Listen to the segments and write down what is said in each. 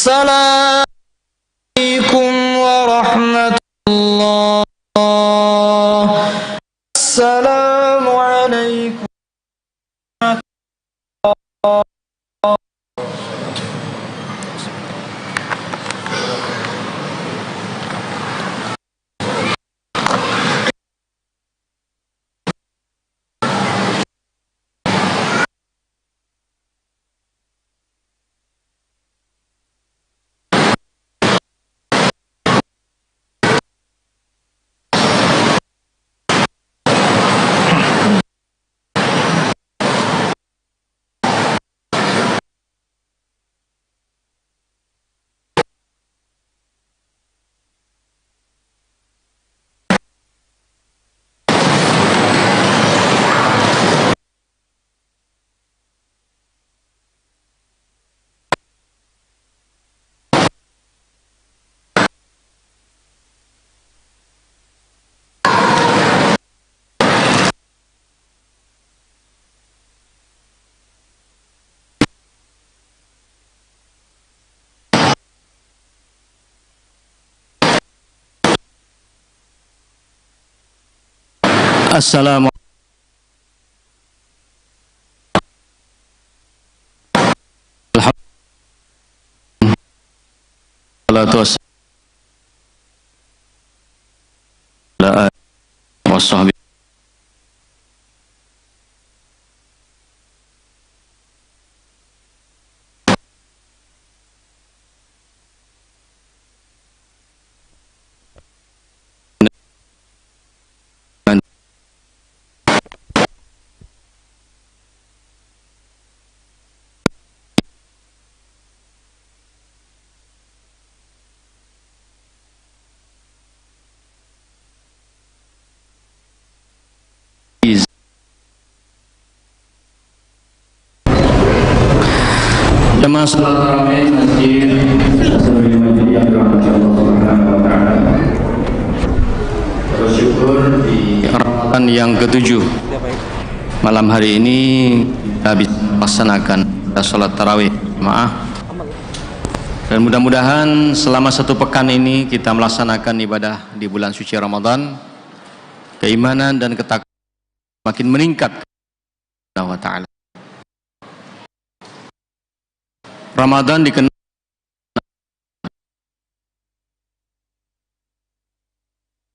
السلام عليكم ورحمة الله. السلام عليكم. Assalamualaikum. Jemaah salat tarawih masjid Nasrul Masjid yang dirahmati Allah Subhanahu wa taala. Bersyukur di Ramadan yang ke-7. Malam hari ini kita bisa melaksanakan salat tarawih jemaah. Dan mudah-mudahan selama 1 pekan ini kita melaksanakan ibadah di bulan suci Ramadan, keimanan dan ketakwaan makin meningkat Allah taala. Ramadan dikenal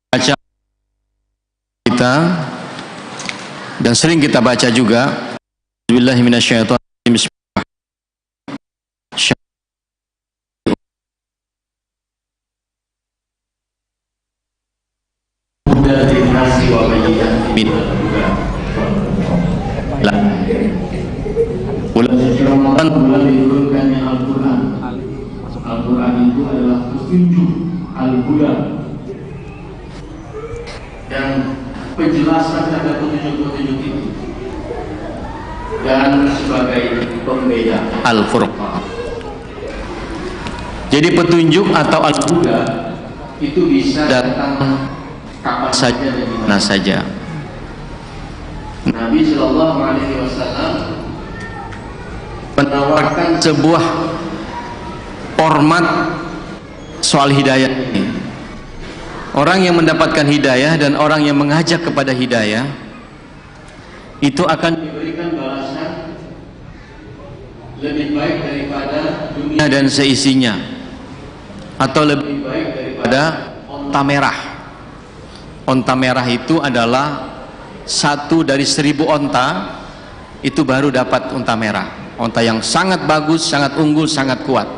baca kita dan sering kita baca juga. Bismillahi minasyaitonir rajim. Bulan diturunkannya Al-Quran. Al-Quran itu adalah petunjuk Al-Bulan dan penjelasan terhadap petunjuk-petunjuk itu dan sebagai pembeda Al-Furqan. Jadi petunjuk atau Al-Huda itu bisa datang kapan saja dan di mana saja. Nabi Shallallahu Alaihi Wasallam menawarkan sebuah format soal hidayah ini. Orang yang mendapatkan hidayah dan orang yang mengajak kepada hidayah itu akan diberikan balasan lebih baik daripada dunia dan seisinya, atau lebih baik daripada onta merah. Onta merah itu adalah 1 dari 1000 onta, itu baru dapat onta merah. Onta yang sangat bagus, sangat unggul, sangat kuat.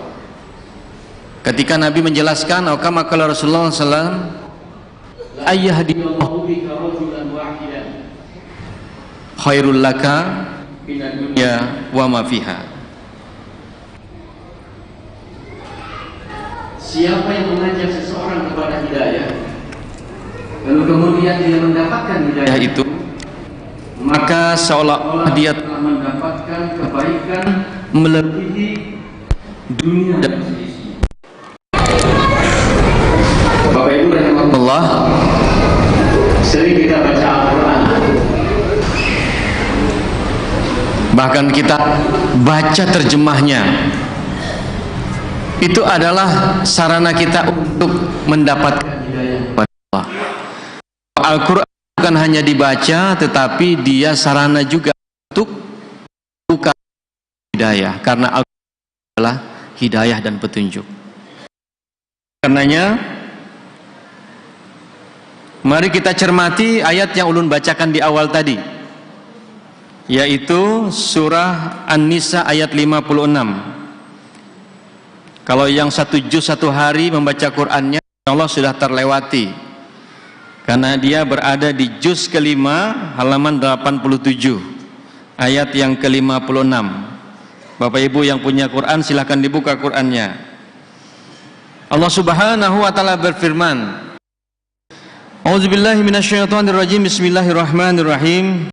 Ketika Nabi menjelaskan, kama qala Rasulullah sallallahu alaihi wasallam, ayyahdillahu bika rajulan wahidan khairul laka minad dunya wa ma fiha. Siapa yang mengajak seseorang kepada hidayah, lalu kemudian dia mendapatkan hidayah itu, maka seolah-olah dia telah mendapatkan kebaikan melebihi dunia dan seisinya. Bapak Ibu rahimahullah, sering kita baca Al-Quran, bahkan kita baca terjemahnya, itu adalah sarana kita untuk mendapatkan hidayah kepada Allah. Al-Quran bukan hanya dibaca, tetapi dia sarana juga untuk buka hidayah, karena Al-Quran adalah hidayah dan petunjuk. Karenanya mari kita cermati ayat yang ulun bacakan di awal tadi, yaitu surah An-Nisa ayat 56. Kalau yang satu juz satu hari membaca Qur'annya, Allah sudah terlewati, karena dia berada di juz kelima halaman 87 ayat yang ke-56. Bapak Ibu yang punya Quran, silahkan dibuka Qur'annya. Allah Subhanahu wa taala berfirman, A'udzubillahi minasyaitonirrajim, bismillahirrahmanirrahim.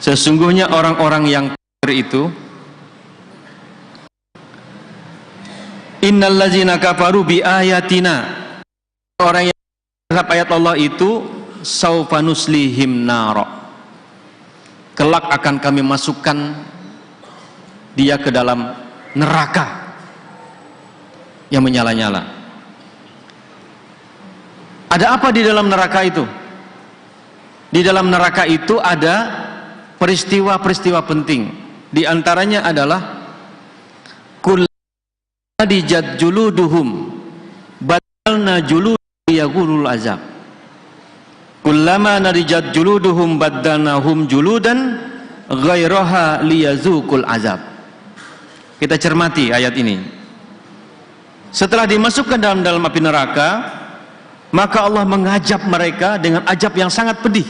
Sesungguhnya orang-orang yang kafir itu, innallazina kafaru bi ayatina, orang yang terhadap ayat Allah itu, saufa nuslihim nara, kelak akan kami masukkan dia ke dalam neraka yang menyala-nyala. Ada apa di dalam neraka itu? Di dalam neraka itu ada peristiwa-peristiwa penting. Di antaranya adalah kullama dijad juluduhum badalna julud yagulul azab. Kullama narijat juluduhum badalnahum juludan ghairaha liyazuqul azab. Kita cermati ayat ini. Setelah dimasukkan dalam api neraka, maka Allah mengajab mereka dengan ajab yang sangat pedih.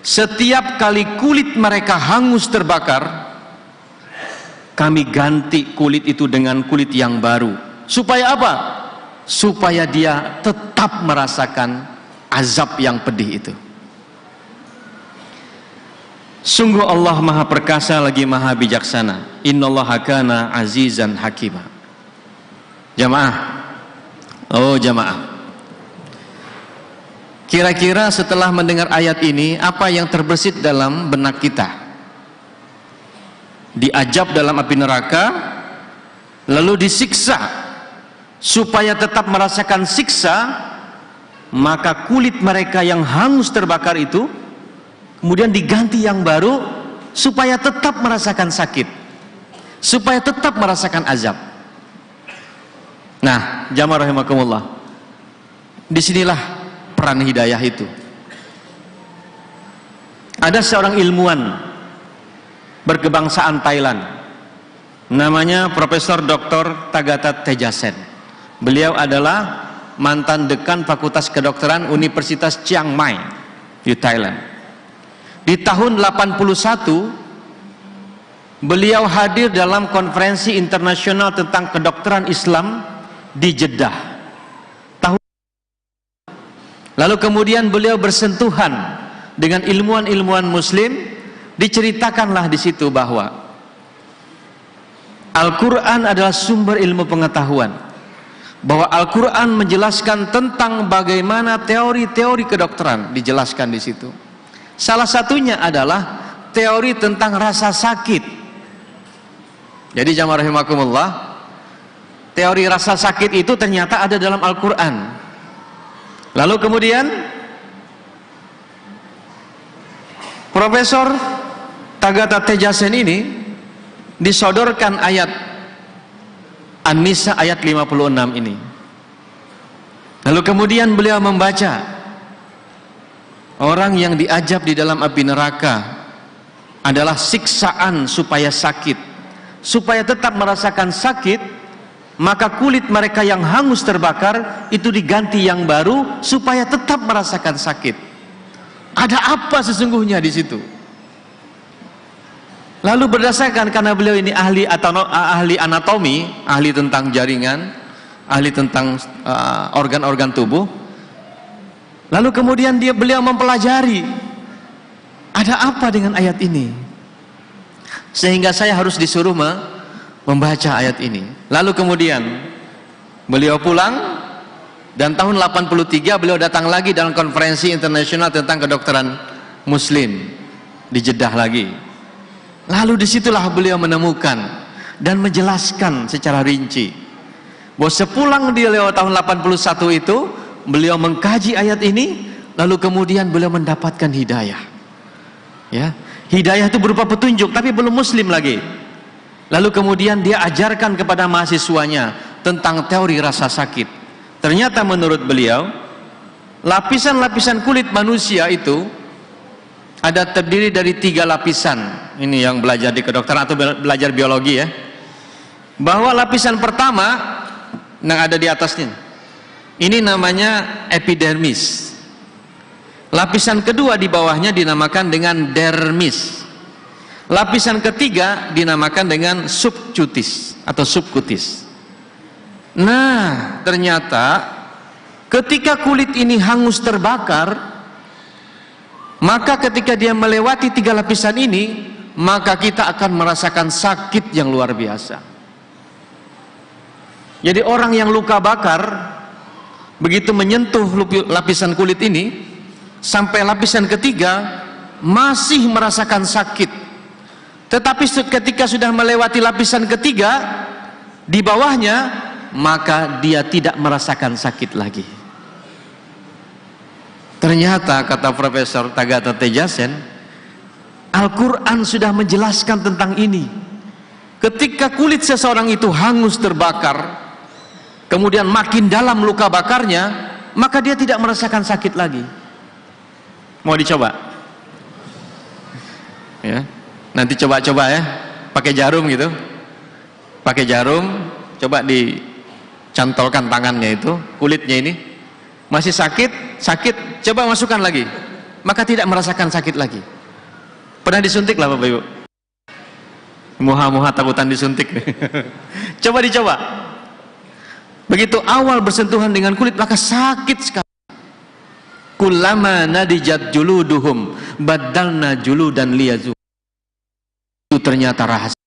Setiap kali kulit mereka hangus terbakar, kami ganti kulit itu dengan kulit yang baru. Supaya apa? Supaya dia tetap merasakan azab yang pedih itu. Sungguh Allah maha perkasa lagi maha bijaksana. Innallaha kana azizan hakima. Jamaah, oh jamaah, kira-kira setelah mendengar ayat ini, apa yang terbersit dalam benak kita? Diajab dalam api neraka, lalu disiksa. Supaya tetap merasakan siksa, maka kulit mereka yang hangus terbakar itu kemudian diganti yang baru, supaya tetap merasakan sakit, supaya tetap merasakan azab. Nah, jamaah rahimakumullah, disinilah peran hidayah itu. Ada seorang ilmuwan berkebangsaan Thailand, namanya Profesor Dr. Tagata Tejasen. Beliau adalah mantan dekan Fakultas Kedokteran Universitas Chiang Mai di Thailand. Di tahun 81 beliau hadir dalam konferensi internasional tentang kedokteran Islam di Jeddah. Lalu kemudian beliau bersentuhan dengan ilmuwan-ilmuwan muslim. Diceritakanlah di situ bahwa Al-Quran adalah sumber ilmu pengetahuan, bahwa Al-Quran menjelaskan tentang bagaimana teori-teori kedokteran dijelaskan di situ. Salah satunya adalah teori tentang rasa sakit. Jadi jamaah rahimakumullah, teori rasa sakit itu ternyata ada dalam Al-Quran. Lalu kemudian Profesor Tagata Tejasen ini disodorkan ayat An-Nisa ayat 56 ini. Lalu kemudian beliau membaca, orang yang diajab di dalam api neraka adalah siksaan supaya sakit, supaya tetap merasakan sakit. Maka kulit mereka yang hangus terbakar itu diganti yang baru supaya tetap merasakan sakit. Ada apa sesungguhnya di situ? Lalu berdasarkan, karena beliau ini ahli anatomi, ahli tentang jaringan, ahli tentang organ-organ tubuh. Lalu kemudian beliau mempelajari, ada apa dengan ayat ini? Sehingga saya harus disuruh membaca ayat ini. Lalu kemudian beliau pulang, dan tahun 83 beliau datang lagi dalam konferensi internasional tentang kedokteran muslim di Jeddah lagi. Lalu disitulah beliau menemukan dan menjelaskan secara rinci bahwa sepulang dia lewat tahun 81 itu, beliau mengkaji ayat ini, lalu kemudian beliau mendapatkan hidayah. Ya, hidayah itu berupa petunjuk, tapi belum muslim lagi. Lalu kemudian dia ajarkan kepada mahasiswanya tentang teori rasa sakit. Ternyata menurut beliau, lapisan-lapisan kulit manusia itu ada terdiri dari 3 lapisan. Ini yang belajar di kedokteran atau belajar biologi ya. Bahwa lapisan pertama yang ada di atasnya, ini namanya epidermis. Lapisan kedua di bawahnya dinamakan dengan dermis. Lapisan ketiga dinamakan dengan subcutis atau subkutis. Nah, ternyata ketika kulit ini hangus terbakar, maka ketika dia melewati 3 lapisan ini, maka kita akan merasakan sakit yang luar biasa. Jadi orang yang luka bakar, begitu menyentuh lapisan kulit ini, sampai lapisan ketiga masih merasakan sakit. Tetapi ketika sudah melewati lapisan ketiga, di bawahnya, maka dia tidak merasakan sakit lagi. Ternyata kata Profesor Tagata Tejasen, Al-Quran sudah menjelaskan tentang ini. Ketika kulit seseorang itu hangus terbakar, kemudian makin dalam luka bakarnya, maka dia tidak merasakan sakit lagi. Mau dicoba? Ya, nanti coba-coba ya, pakai jarum gitu. Pakai jarum, coba dicantolkan tangannya itu, kulitnya ini. Masih sakit, coba masukkan lagi, maka tidak merasakan sakit lagi. Pernah disuntik lah Bapak Ibu? Muha-muha takutan disuntik. Coba dicoba. Begitu awal bersentuhan dengan kulit, maka sakit sekali. Kullama nadijat juluduhum badalna juludan liyazu. Itu ternyata rahasia.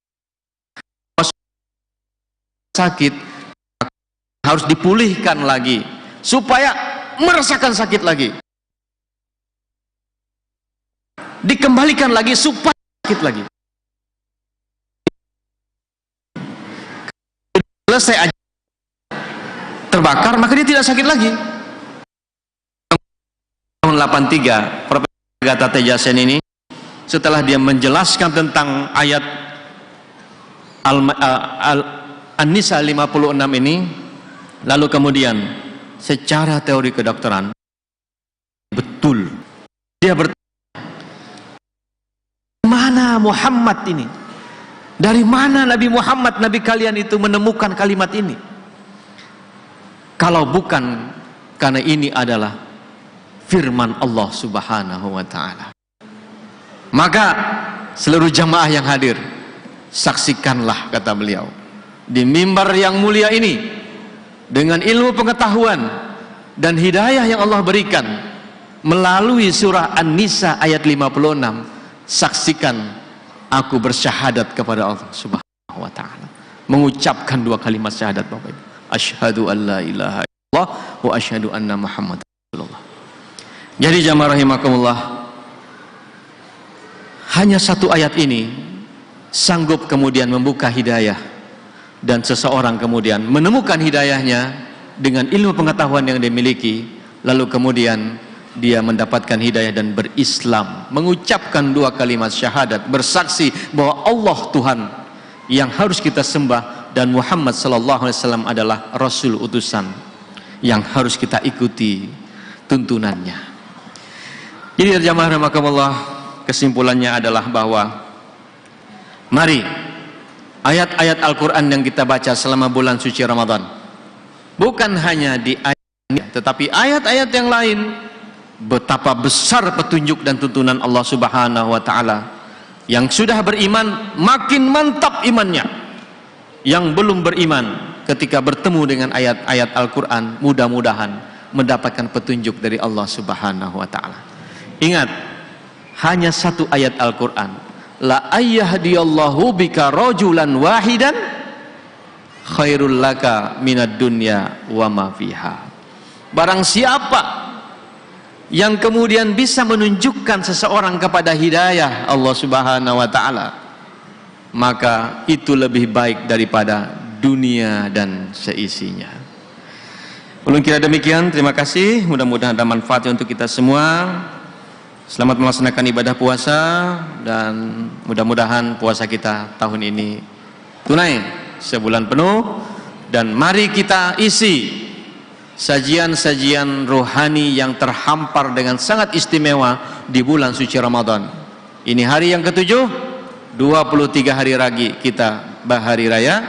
Sakit harus dipulihkan lagi supaya merasakan sakit lagi, dikembalikan lagi supaya sakit lagi. Selesai terbakar, maka dia tidak sakit lagi. Tahun 83 Profesor Tagata Tejasen ini, setelah dia menjelaskan tentang ayat An-Nisa 56 ini, lalu kemudian secara teori kedokteran betul dia bertanya, mana Muhammad ini? Dari mana Nabi Muhammad, Nabi kalian itu menemukan kalimat ini? Kalau bukan karena ini adalah firman Allah Subhanahu wa ta'ala. Maka seluruh jamaah yang hadir, saksikanlah, kata beliau, di mimbar yang mulia ini, dengan ilmu pengetahuan dan hidayah yang Allah berikan melalui surah An-Nisa ayat 56, saksikan aku bersyahadat kepada Allah Subhanahu wa ta'ala, mengucapkan 2 kalimat syahadat Bapak Ibu, asyhadu an la ilaha illallah wa asyhadu anna Muhammad Rasulullah. Jadi jamaah rahimakumullah, hanya 1 ayat ini sanggup kemudian membuka hidayah, dan seseorang kemudian menemukan hidayahnya dengan ilmu pengetahuan yang dia miliki, lalu kemudian dia mendapatkan hidayah dan berislam, mengucapkan 2 kalimat syahadat, bersaksi bahwa Allah Tuhan yang harus kita sembah dan Muhammad sallallahu alaihi wasallam adalah rasul utusan yang harus kita ikuti tuntunannya. Jadi jamaah rahimakumullah, kesimpulannya adalah bahwa mari ayat-ayat Al-Quran yang kita baca selama bulan suci Ramadan, bukan hanya di ayat ini, tetapi ayat-ayat yang lain, betapa besar petunjuk dan tuntunan Allah Subhanahu wa ta'ala. Yang sudah beriman makin mantap imannya, yang belum beriman ketika bertemu dengan ayat-ayat Al-Quran mudah-mudahan mendapatkan petunjuk dari Allah Subhanahu wa ta'ala. Ingat, hanya 1 ayat Al-Quran, la ayyahdiyallahu bika rajulan wahidan khairul laka minad dunya wa ma fiha. Barang siapa yang kemudian bisa menunjukkan seseorang kepada hidayah Allah Subhanahu wa ta'ala, maka itu lebih baik daripada dunia dan seisinya. Ulun kira demikian, terima kasih, mudah-mudahan ada manfaatnya untuk kita semua. Selamat melaksanakan ibadah puasa, dan mudah-mudahan puasa kita tahun ini tunai sebulan penuh, dan mari kita isi sajian-sajian rohani yang terhampar dengan sangat istimewa di bulan suci Ramadan. Ini hari yang ke-7, 23 hari lagi kita bahari raya,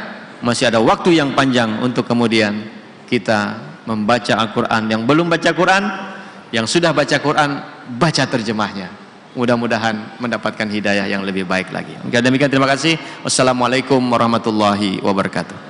masih ada waktu yang panjang untuk kemudian kita membaca Al-Quran. Yang belum baca Quran, yang sudah baca Quran, baca terjemahnya. Mudah-mudahan mendapatkan hidayah yang lebih baik lagi. Demikian, terima kasih. Wassalamualaikum warahmatullahi wabarakatuh.